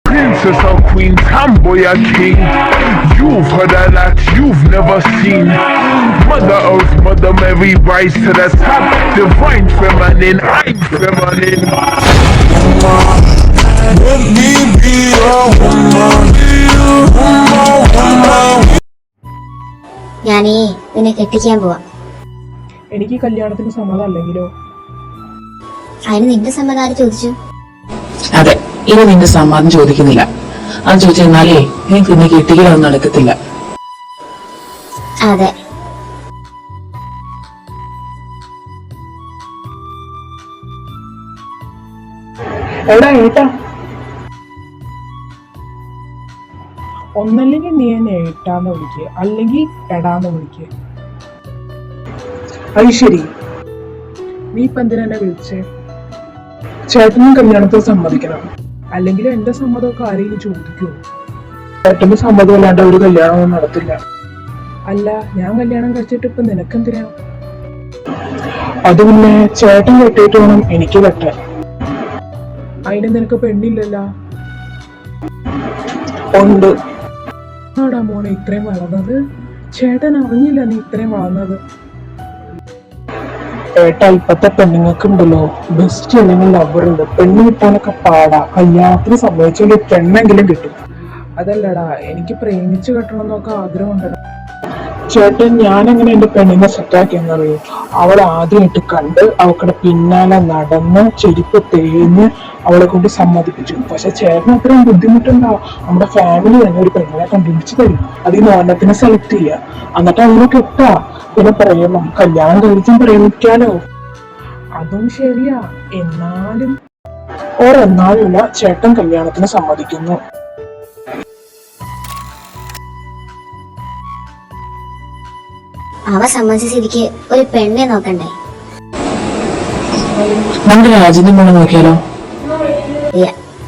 Princess or queen, tomboy or king, you've heard a lot you've never seen. Mother Earth, Mother Mary, rise to the top. Divine feminine, I'm feminine. Let me be a woman. ഞാനേ നിന്നെ കെട്ടിക്കാൻ പോവാ. എനിക്ക് കല്യാണത്തിന് സമ്മതം അല്ലെങ്കിലോ? അതിന് നിന്റെ സമ്മതം ആര് ചോദിച്ചു? അതെ, ഇനി നിന്റെ സമ്മതം ചോദിക്കുന്നില്ല. അത് ചോദിച്ചെന്നാലേ എനിക്ക് ഇന്ന് കെട്ടിക്കലൊന്നും നടക്കത്തില്ല. അതെ, എടാ ഏട്ടാ, ഒന്നല്ലെങ്കിൽ നീ എന്നെ ഏട്ടാന്ന് വിളിക്കുക, അല്ലെങ്കിൽ എടാന്ന് വിളിക്കുക. അത് ശരി, നീ ഇപ്പൊ എന്തിനാ എന്നെ വിളിച്ചേ? ചേട്ടനും കല്യാണത്തിൽ സമ്മതിക്കണം, അല്ലെങ്കിൽ എന്റെ സമ്മതമൊക്കെ ആരെങ്കിലും ചോദിക്കുമോ? ചേട്ടന്റെ സമ്മതം അല്ലാണ്ട് ഒരു കല്യാണമൊന്നും നടത്തില്ല. അല്ല, ഞാൻ കല്യാണം കഴിച്ചിട്ട് ഇപ്പൊ നിനക്കെന്തിനാ? അത് പിന്നെ ചേട്ടൻ കെട്ടിയിട്ട് വേണം എനിക്ക് കെട്ടാൻ. അതിന് നിനക്ക് പെണ്ണില്ലല്ലോ? ഉണ്ട്. ആടാ മോനെ ഇത്രയും വളർന്നത്, ചേട്ടൻ അറിഞ്ഞില്ല നീ ഇത്രയും വളർന്നത്. ഏട്ടാ, ഇപ്പത്തെ പെണ്ണുങ്ങൾക്കുണ്ടല്ലോ ബെസ്റ്റ് അല്ലെങ്കിൽ ലവറുണ്ട്. പെണ്ണ് കിട്ടാനൊക്കെ പാടാ. കല്യാണത്തിന് സംഭവിച്ചോണ്ട് പെണ്ണെങ്കിലും കിട്ടും. അതല്ലടാ, എനിക്ക് പ്രേമിച്ച് കെട്ടണം എന്നൊക്കെ ആഗ്രഹമുണ്ടടാ. ചേട്ടൻ ഞാനെങ്ങനെ എന്റെ പെണ്ണിനെ സെറ്റാക്കിയെന്നറിയോ? അവൾ ആദ്യമായിട്ട് കണ്ട് അവക്കടെ പിന്നാലെ നടന്ന് ചെരുപ്പ് തേഞ്ഞ് അവളെ കൊണ്ട് സമ്മതിപ്പിച്ചു. പക്ഷെ ചേട്ടൻ അത്രയും ബുദ്ധിമുട്ടുണ്ടോ? നമ്മുടെ ഫാമിലി തന്നെ ഒരു പെണ്ണിനെ കണ്ടുപിടിച്ച് തരും. അതിന് ഓണത്തിന് സെലക്ട് ചെയ്യുക, എന്നിട്ട് അവനെ കെട്ടാ. പിന്നെ പ്രേമം, കല്യാണം കഴിച്ചും പ്രേമിക്കാലോ. അതും ശരിയാ, എന്നാലും ഒരെന്നാലുമില്ല, ചേട്ടൻ കല്യാണത്തിന് സമ്മതിക്കുന്നു. അവ സമ്മതിച്ച സ്ഥിതിക്ക് ഒരു പെണ്ണെ നോക്കണ്ടേ? നമ്മുടെ രാജ്യത്തെ മോളെ നോക്കിയാലോ?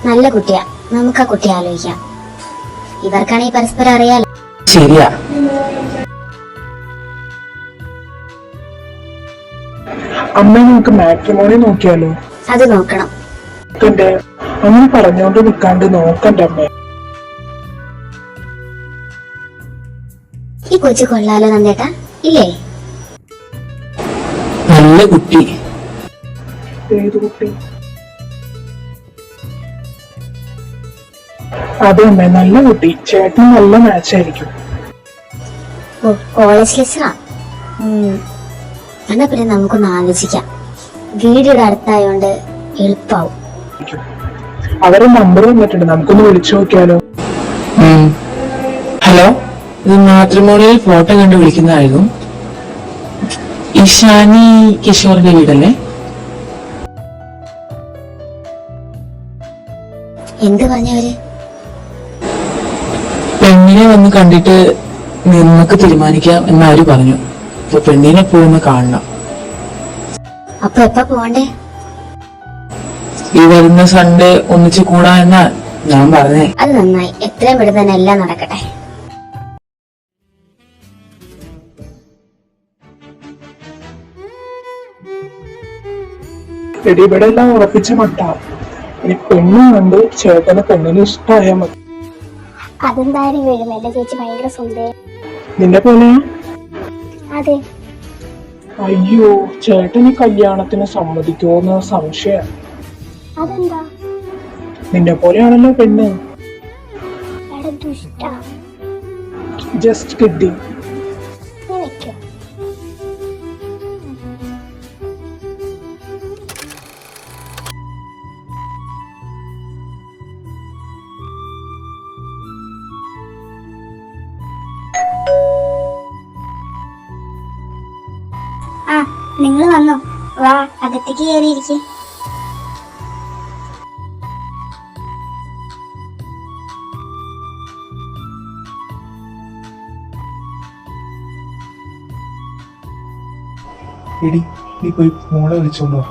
നല്ല കുട്ടിയാ, നമുക്ക് ആ കുട്ടിയെ ആലോചിക്കാം. ഇവർക്കാണെങ്കിൽ പരസ്പരം അറിയാലോ. ശരിയാ. അമ്മ നമുക്ക് മാട്രിമോണി നോക്കിയാലോ? അത് നോക്കണം. അങ്ങനെ പറഞ്ഞോണ്ട് നിക്കാണ്ട് നോക്കണ്ട അമ്മ. ഈ കൊച്ചു കൊള്ളാലോ നന്ദേട്ടാ, ഇല്ലേ? നല്ല കുട്ടി. ഏത് കുട്ടി? അതെ അമ്മ, നല്ല കുട്ടി. ചേട്ടൻ നല്ല മാച്ചായിരിക്കും. കോളേജ് ലെക്ചറാ. എന്നാ പിന്നെ നമുക്കൊന്ന് ആലോചിക്കാം. വീടിയുടെ അടുത്തായോണ്ട് എളുപ്പാവും. അവരെ നമ്പർ വന്നിട്ടുണ്ട്, നമുക്കൊന്ന് വിളിച്ചു നോക്കിയാലോ? ഹലോ, ഇത് മാട്രിമോണിയിൽ ഫോട്ടോ കണ്ടു വിളിക്കുന്നതായിരുന്നു. ഇഷാനി കിഷോറിന്റെ വീടല്ലേ? എന്ത് പറഞ്ഞവര്? പെണ്ണിനെ വന്ന് കണ്ടിട്ട് നമുക്ക് തീരുമാനിക്കാം എന്നാര് പറഞ്ഞു. അപ്പൊ പെണ്ണിനെ പോയി കാണണം. അപ്പൊ എപ്പ പോണ്ടേ? ഈ വരുന്ന സൺഡേ ഒന്നിച്ച് കൂടാ എന്നാ ഞാൻ പറഞ്ഞേ. അത് നന്നായി. എത്രയും പെട്ടെന്ന് തന്നെ എല്ലാം നടക്കട്ടെ. എടി ഇവിടെ എല്ലാം ഉറപ്പിച്ച മട്ടാ. ഇനി പെണ്ണ് കണ്ട് ചേട്ടന് പെണ്ണിന് ഇഷ്ടമായാ മതി. അതെന്തായാലും വീഴും. എന്റെ ചേച്ചി ഭയങ്കര സുന്ദരി. നിന്നെ പോലെയാ? അതെ. അയ്യോ, ചേട്ടന് കല്യാണത്തിന് സമ്മതിക്കുമോന്ന് സംശയം. അതെന്താ? നിന്നെ പോലെയാണല്ലോ പെണ്ണ്. ദുഷ്ട. ജസ്റ്റ് കിഡ്ഡിങ്. നിനക്കോ? ആ, നിങ്ങൾ വന്നോ? വാ, അകത്തേക്ക് കയറിയിരിക്കും. എടി, നീ പോയി മോളെ വിളിച്ചോണ്ടോ.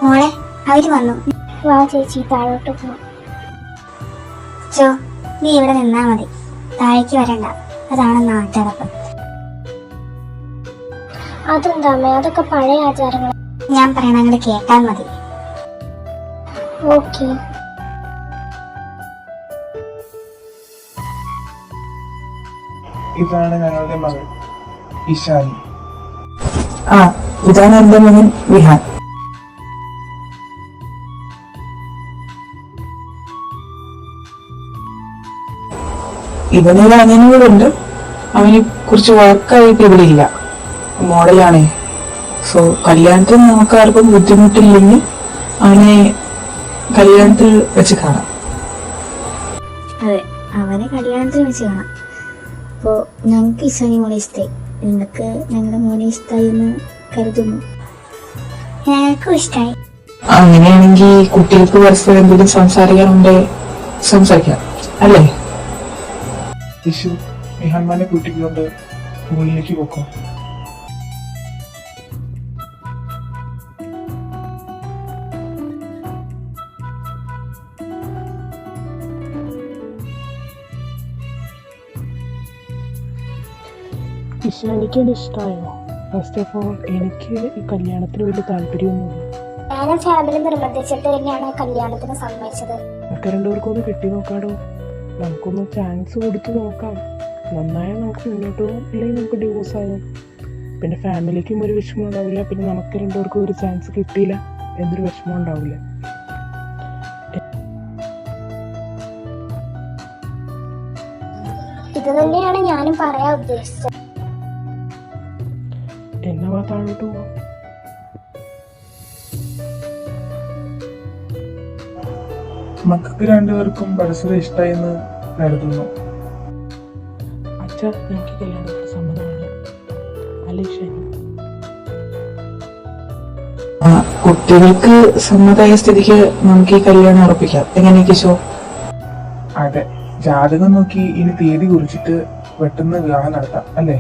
മോളെ, അവര് വന്നു. വാ ചേച്ചി, താഴോട്ട് പോ. ചോ, നീ ഇവിടെ നിന്നാ മതി. താഴേക്ക് വരണ്ട. അതാണ് നാട്ടടപ്പ്. അതെന്താ അമ്മ? അതൊക്കെ പഴയ ആചാരങ്ങൾ. ഞാൻ പറയണ അങ്ങോട്ട് കേട്ടാൽ മതി. ഓക്കെ. ഇതാണ് ഞങ്ങളുടെ മകൾ ഇഷാനി. ആ, ഇതാണ് എന്റെ മകൻ വിഹാൻ. ഇവനൊരു അനിയനോടുണ്ട്. അവന് കുറച്ച് വർക്കായിട്ട് ഇവിടെ ഇല്ല, മോഡലാണേ. സോ കല്യാണത്തിന് നമുക്ക് ആർക്കും ബുദ്ധിമുട്ടില്ലെങ്കിൽ അവനെ കല്യാണത്തിൽ വെച്ച് കാണാം. അതെ, അവനെ കല്യാണത്തിൽ വെച്ച് കാണാം. അപ്പോ ഞങ്ങൾക്ക് ഇഷാനി മോളെ ഇഷ്ടമായി. നിങ്ങൾക്ക് ഞങ്ങളുടെ മോനെ ഇഷ്ടമായി എന്ന് കരുതുന്നു. ഞങ്ങൾക്കും ഇഷ്ടമായി. അങ്ങനെയാണെങ്കിൽ കുട്ടികൾക്ക് പരസ്പരം എന്തെങ്കിലും സംസാരിക്കാനുണ്ടേ സംസാരിക്കാം, അല്ലേ? ഇഷു, മിഹാൻമാനെ കൂട്ടിക്കൊണ്ട് മുകളിലേക്ക് പോക്കോ. ഇഷാനിക്ക് അത് ഇഷ്ടമായോ? ഫസ്റ്റ് ഓഫ് ഓൾ എനിക്ക് ഈ കല്യാണത്തിന് വലിയ താല്പര്യമൊന്നുമില്ല. ഞാനും ഫാമിലി നിർബന്ധിച്ചിട്ട് തന്നെയാണ് കല്യാണത്തിന് സമ്മതിച്ചത്. നമുക്ക് രണ്ടുപേർക്കും ഒന്ന് കെട്ടി നോക്കാടോ. നമുക്കൊന്ന് ചാൻസ് കൊടുത്ത് നോക്കാം. നന്നായാൽ നമുക്ക് മുന്നോട്ട് പോകും, ഇല്ലെങ്കിൽ നമുക്ക് ഡിവോഴ്സ് ആകും. പിന്നെ ഫാമിലിക്കും ഒരു വിഷമം ഉണ്ടാവില്ല. പിന്നെ നമുക്ക് രണ്ടുപേർക്കും ഒരു ചാൻസ് കിട്ടിയില്ല എന്നൊരു വിഷമം ഉണ്ടാവില്ല. ഇത് തന്നെയാണ് ഞാനും പറയാൻ ഉദ്ദേശിച്ചത്. എന്നാ താഴോട്ട് പോവാം. മക്കൾക്ക് രണ്ടുപേർക്കും പരസ്പരം ഇഷ്ടമായെന്ന് കരുതുന്നു. അച്ഛാ, എനിക്ക് കല്യാണത്തിന് സമ്മതമാണ്. അല്ലേ ശരി? കുട്ടികൾക്ക് സമ്മതമായ സ്ഥിതിക്ക് നമുക്ക് ഈ കല്യാണം ഉറപ്പിക്കാം. എങ്ങനെ കിശോ? അതെ, ജാതകം നോക്കി ഇനി തീയതി കുറിച്ചിട്ട് പെട്ടെന്ന് വിവാഹം നടത്താം, അല്ലേ?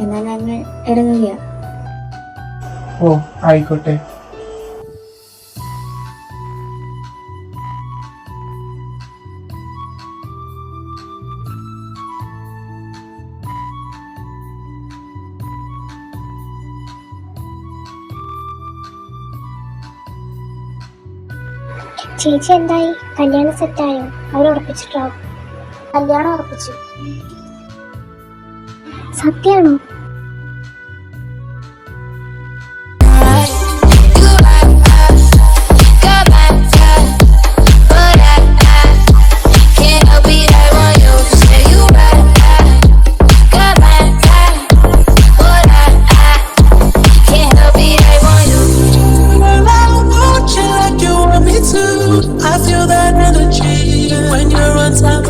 എന്നാൽ ഞങ്ങൾ ഇറങ്ങുക. ഓ, ആയിക്കോട്ടെ. ചേച്ചി എന്തായി? കല്യാണം സെറ്റായോ? അവർ ഉറപ്പിച്ചിട്ടോ? കല്യാണം ഉറപ്പിച്ചു. സത്യാണോ? Can't help it, I on top.